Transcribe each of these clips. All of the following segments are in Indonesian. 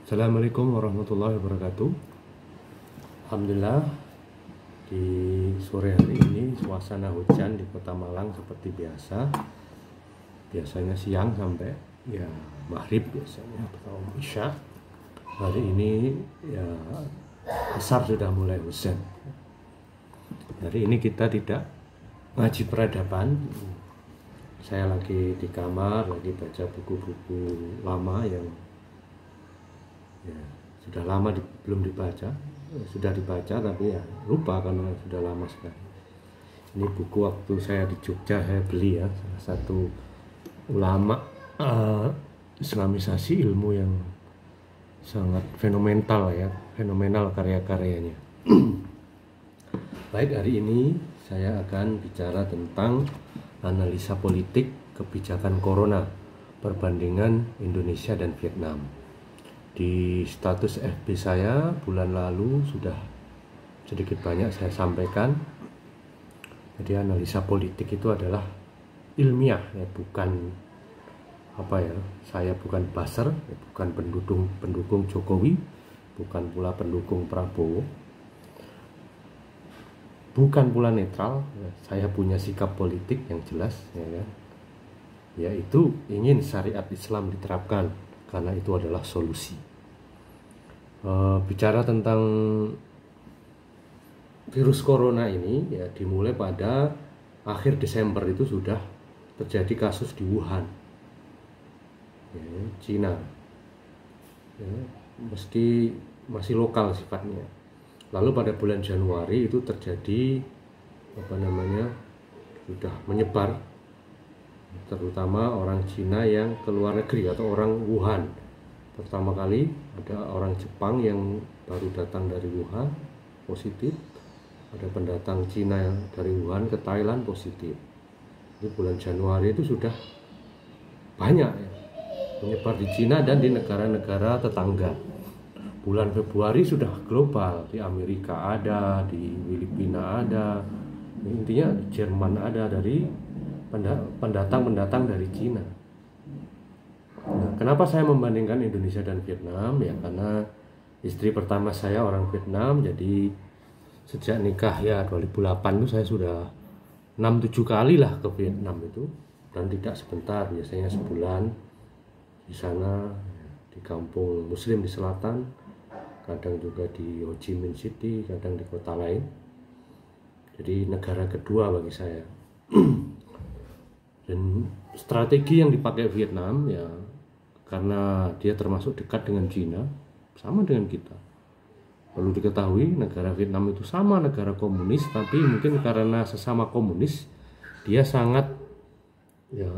Assalamualaikum warahmatullahi wabarakatuh. Alhamdulillah, di sore hari ini suasana hujan di Kota Malang seperti biasa. Biasanya siang sampai ya maghrib biasanya atau isya. Hari ini ya asar sudah mulai hujan. Hari ini kita tidak ngaji peradaban. Saya lagi di kamar, lagi baca buku-buku lama yang ya, sudah lama belum dibaca, sudah dibaca tapi ya lupa karena sudah lama sekali. Ini buku waktu saya di Jogja saya beli ya, salah satu ulama Islamisasi ilmu yang sangat fenomenal karya-karyanya. Baik, hari ini saya akan bicara tentang analisa politik kebijakan corona perbandingan Indonesia dan Vietnam. Di status FB saya bulan lalu sudah sedikit banyak saya sampaikan. Jadi analisa politik itu adalah ilmiah ya, bukan saya bukan buzzer, ya, bukan pendukung Jokowi, bukan pula pendukung Prabowo, bukan pula netral ya. Saya punya sikap politik yang jelas ya kan? Yaitu ingin syariat Islam diterapkan karena itu adalah solusi. Bicara tentang virus corona ini ya, dimulai pada akhir Desember itu sudah terjadi kasus di Wuhan ya, Cina ya, meski masih lokal sifatnya. Lalu pada bulan Januari itu terjadi sudah menyebar, terutama orang Cina yang ke luar negeri atau orang Wuhan. Pertama kali ada orang Jepang yang baru datang dari Wuhan positif, ada pendatang Cina yang dari Wuhan ke Thailand positif. Di bulan Januari itu sudah banyak ya, menyebar di Cina dan di negara-negara tetangga. Bulan Februari sudah global, di Amerika ada, di Filipina ada, intinya di Jerman ada, dari pendatang-pendatang dari Cina. Nah, kenapa saya membandingkan Indonesia dan Vietnam? Ya karena istri pertama saya orang Vietnam, jadi sejak nikah ya 2008 itu saya sudah 6-7 kali lah ke Vietnam itu, dan tidak sebentar, biasanya sebulan di sana, di kampung Muslim di selatan, kadang juga di Ho Chi Minh City, kadang di kota lain. Jadi negara kedua bagi saya. Dan strategi yang dipakai Vietnam ya karena dia termasuk dekat dengan Cina, sama dengan kita. Perlu diketahui negara Vietnam itu sama negara komunis, tapi mungkin karena sesama komunis dia sangat ya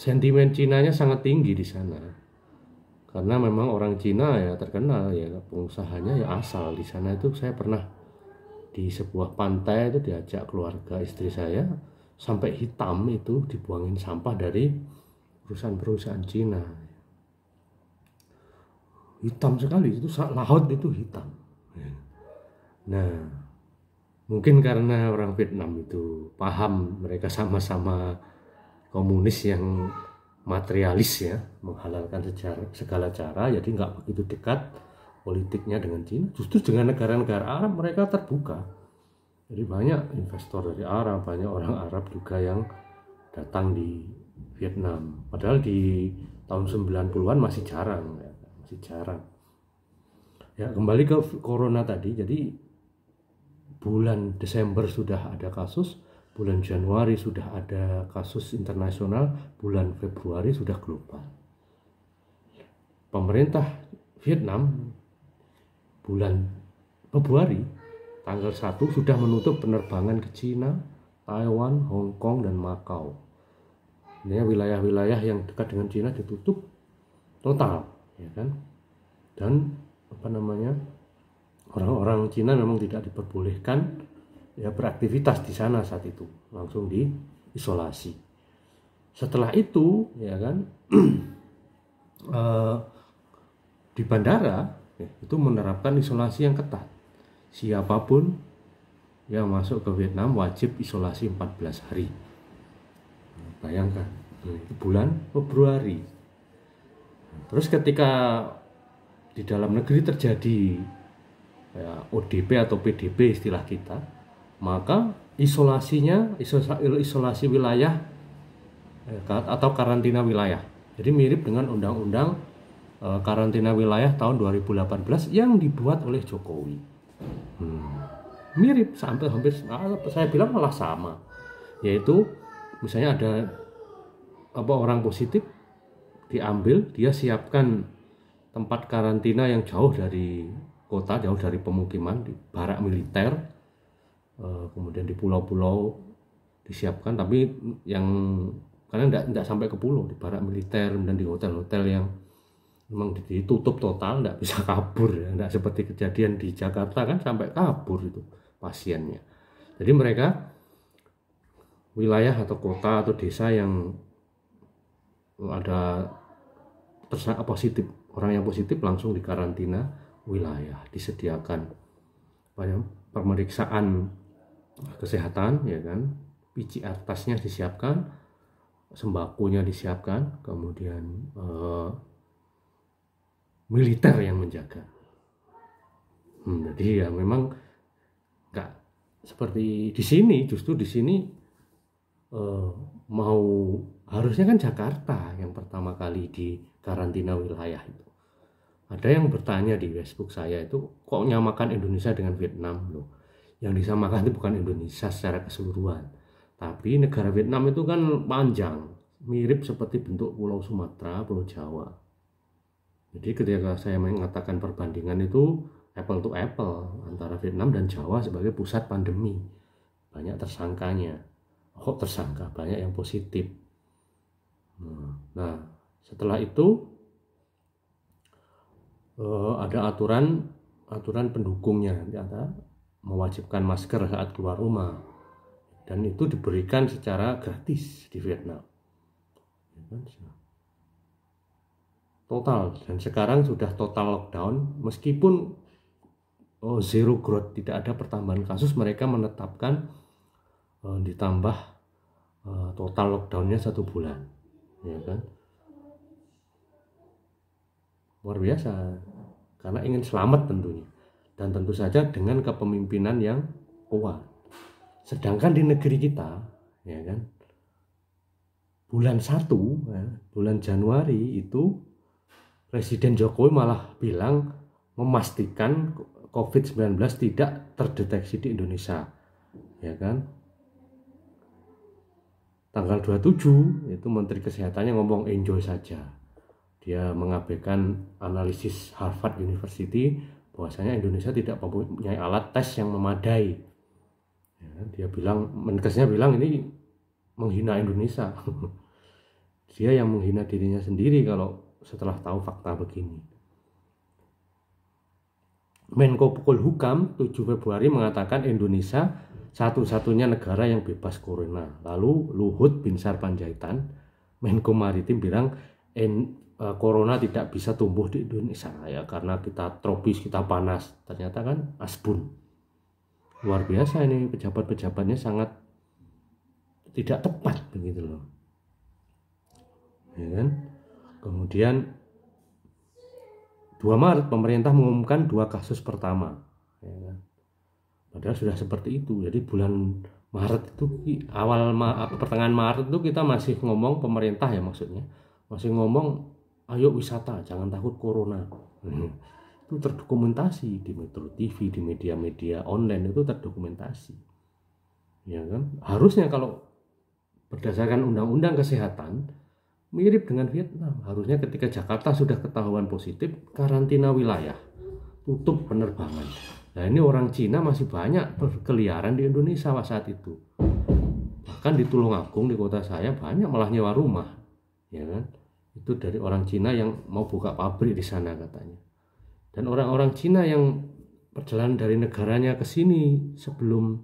sentimen Cinanya sangat tinggi di sana. Karena memang orang Cina ya terkenal ya pengusahanya ya asal di sana. Itu saya pernah di sebuah pantai itu diajak keluarga istri saya, sampai hitam itu dibuangin sampah dari perusahaan-perusahaan Cina. Hitam sekali, itu laut itu hitam. Nah, mungkin karena orang Vietnam itu paham, mereka sama-sama komunis yang materialis ya, menghalalkan segala cara, jadi nggak begitu dekat politiknya dengan Cina. Justru dengan negara-negara Arab mereka terbuka. Jadi banyak investor dari Arab, banyak orang Arab juga yang datang di Vietnam. Padahal di tahun 90-an masih jarang ya, masih jarang. Ya, kembali ke corona tadi. Jadi bulan Desember sudah ada kasus, bulan Januari sudah ada kasus internasional, bulan Februari sudah global. Pemerintah Vietnam bulan Februari tanggal 1 sudah menutup penerbangan ke Cina, Taiwan, Hong Kong, dan Makau. Ini wilayah-wilayah yang dekat dengan Cina ditutup total, ya kan? Dan orang-orang Cina memang tidak diperbolehkan ya beraktivitas di sana saat itu, langsung diisolasi. Setelah itu, ya kan, di bandara ya, itu menerapkan isolasi yang ketat. Siapapun yang masuk ke Vietnam wajib isolasi 14 hari. Bayangkan, itu bulan Februari. Terus ketika di dalam negeri terjadi ya, ODP atau PDB istilah kita, maka isolasi wilayah atau karantina wilayah. Jadi mirip dengan undang-undang karantina wilayah tahun 2018 yang dibuat oleh Jokowi. Mirip, sampai hampir saya bilang malah sama. Yaitu misalnya ada orang positif, diambil, dia siapkan tempat karantina yang jauh dari kota, jauh dari pemukiman, di barak militer, kemudian di pulau-pulau disiapkan, tapi yang karena tidak sampai ke pulau, di barak militer dan di hotel-hotel yang memang ditutup total, tidak bisa kabur ya. Tidak seperti kejadian di Jakarta kan sampai kabur itu pasiennya. Jadi mereka wilayah atau kota atau desa yang ada positif, orang yang positif langsung dikarantina wilayah, disediakan pemeriksaan kesehatan ya kan, PCR tasnya disiapkan, sembakonya disiapkan, kemudian militer yang menjaga. Jadi ya memang nggak seperti di sini. Justru di sini harusnya kan Jakarta yang pertama kali di karantina wilayah itu. Ada yang bertanya di Facebook saya itu, kok nyamakan Indonesia dengan Vietnam loh? Yang disamakan itu bukan Indonesia secara keseluruhan, tapi negara Vietnam itu kan panjang, mirip seperti bentuk Pulau Sumatera, Pulau Jawa. Jadi ketika saya mengatakan perbandingan itu apple to apple antara Vietnam dan Jawa sebagai pusat pandemi, banyak tersangkanya. Tersangka, banyak yang positif. Nah, setelah itu ada aturan pendukungnya, ada mewajibkan masker saat keluar rumah, dan itu diberikan secara gratis di Vietnam. Total, dan sekarang sudah total lockdown, meskipun zero growth, tidak ada pertambahan kasus, mereka menetapkan ditambah total lockdownnya 1 bulan, ya kan? Luar biasa, karena ingin selamat tentunya, dan tentu saja dengan kepemimpinan yang kuat. Sedangkan di negeri kita, ya kan, bulan 1, bulan Januari itu Presiden Jokowi malah bilang memastikan COVID-19 tidak terdeteksi di Indonesia, ya kan. Tanggal 27 itu Menteri Kesehatannya ngomong enjoy saja. Dia mengabaikan analisis Harvard University bahwasanya Indonesia tidak mempunyai alat tes yang memadai. Ya, dia bilang, Menkesnya bilang ini menghina Indonesia. Dia yang menghina dirinya sendiri kalau setelah tahu fakta begini. Menko Polhukam 7 Februari mengatakan Indonesia satu-satunya negara yang bebas corona. Lalu Luhut Binsar Panjaitan, Menko Maritim, bilang corona tidak bisa tumbuh di Indonesia ya karena kita tropis, kita panas. Ternyata kan asbun. Luar biasa ini, pejabat-pejabatnya sangat tidak tepat begitu loh. Ya kan? Kemudian 2 Maret pemerintah mengumumkan 2 kasus pertama. Ya kan? Padahal sudah seperti itu. Jadi bulan Maret itu, pertengahan Maret itu kita masih ngomong, pemerintah ya maksudnya, masih ngomong ayo wisata, jangan takut corona. Itu terdokumentasi di Metro TV, di media-media online itu terdokumentasi. Ya kan? Harusnya kalau berdasarkan undang-undang kesehatan mirip dengan Vietnam. Harusnya ketika Jakarta sudah ketahuan positif, karantina wilayah, tutup penerbangan. Nah ini orang Cina masih banyak berkeliaran di Indonesia saat itu. Bahkan di Tulungagung, di kota saya, banyak malah nyewa rumah, ya kan? Itu dari orang Cina yang mau buka pabrik di sana katanya. Dan orang-orang Cina yang perjalanan dari negaranya ke sini sebelum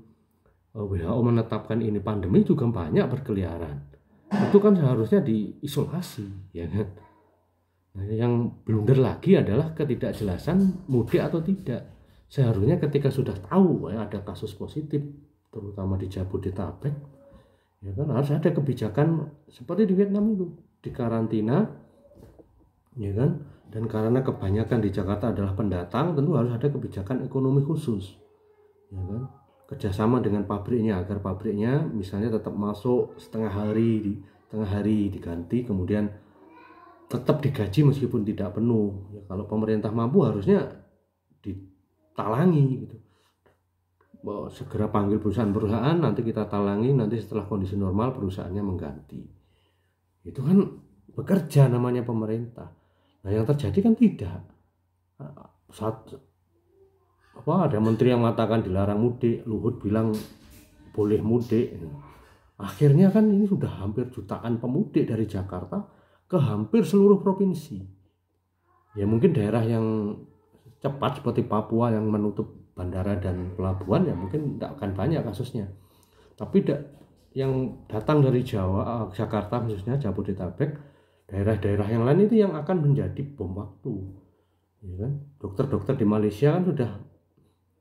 WHO menetapkan ini pandemi juga banyak berkeliaran. Itu kan seharusnya diisolasi, ya kan? Nah, yang blunder lagi adalah ketidakjelasan mudik atau tidak. Seharusnya ketika sudah tahu ada kasus positif, terutama di Jabodetabek, ya kan, harus ada kebijakan seperti di Vietnam itu, dikarantina, ya kan, Dan karena kebanyakan di Jakarta adalah pendatang, tentu harus ada kebijakan ekonomi khusus, ya kan? Kerjasama dengan pabriknya agar pabriknya misalnya tetap masuk tengah hari diganti, kemudian tetap digaji meskipun tidak penuh. Ya, kalau pemerintah mampu harusnya ditalangi gitu. Bahwa segera panggil perusahaan-perusahaan, nanti kita talangi, nanti setelah kondisi normal perusahaannya mengganti. Itu kan bekerja namanya pemerintah. Nah yang terjadi kan tidak. Ada menteri yang mengatakan dilarang mudik, Luhut bilang boleh mudik. Akhirnya kan ini sudah hampir jutaan pemudik dari Jakarta ke hampir seluruh provinsi. Ya mungkin daerah yang cepat seperti Papua yang menutup bandara dan pelabuhan ya mungkin tidak akan banyak kasusnya. Tapi yang datang dari Jawa, Jakarta khususnya Jabodetabek, daerah-daerah yang lain itu yang akan menjadi bom waktu, ya kan? Dokter-dokter di Malaysia kan sudah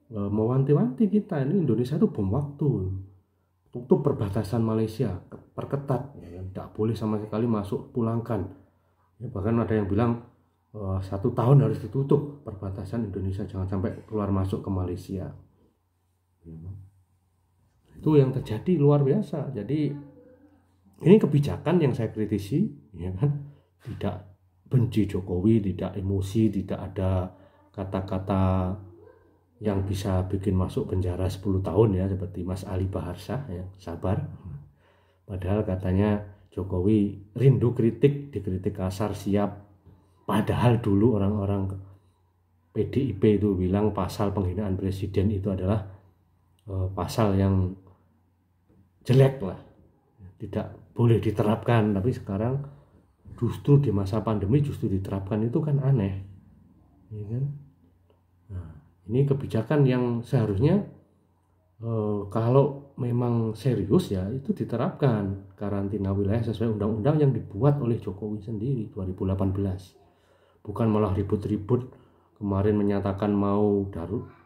mewanti-wanti kita, ini Indonesia itu bom waktu, tutup perbatasan Malaysia, perketat, ya kan? Tidak boleh sama sekali masuk, pulangkan. Ya, bahkan ada yang bilang 1 tahun harus ditutup perbatasan Indonesia, jangan sampai keluar masuk ke Malaysia. Ya, itu yang terjadi luar biasa. Jadi ini kebijakan yang saya kritisi, ya kan? Tidak benci Jokowi, tidak emosi, tidak ada kata-kata yang bisa bikin masuk penjara 10 tahun ya, seperti Mas Ali Baharsah ya, sabar. Padahal katanya Jokowi rindu kritik, dikritik kasar siap. Padahal dulu orang-orang PDIP itu bilang pasal penghinaan presiden itu adalah pasal yang jelek lah, tidak boleh diterapkan. Tapi sekarang justru di masa pandemi justru diterapkan, itu kan aneh, ya kan? Nah, ini kebijakan yang seharusnya kalau memang serius ya itu diterapkan karantina wilayah sesuai undang-undang yang dibuat oleh Jokowi sendiri 2018, bukan malah ribut-ribut. Kemarin menyatakan mau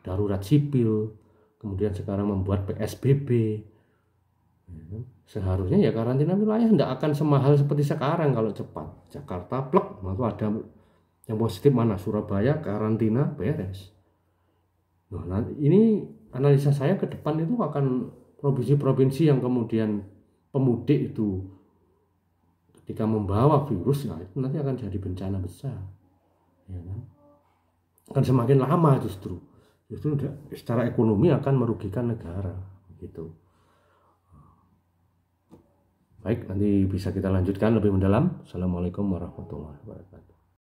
darurat sipil, kemudian sekarang membuat PSBB. Seharusnya ya karantina wilayah tidak akan semahal seperti sekarang. Kalau cepat Jakarta plek, maka ada yang positif mana, Surabaya karantina beres. Nah ini analisa saya ke depan itu akan provinsi-provinsi yang kemudian pemudik itu ketika membawa virus, nah itu nanti akan jadi bencana besar, ya kan? Akan semakin lama justru secara ekonomi akan merugikan negara gitu. Baik, nanti bisa kita lanjutkan lebih mendalam. Assalamualaikum warahmatullahi wabarakatuh.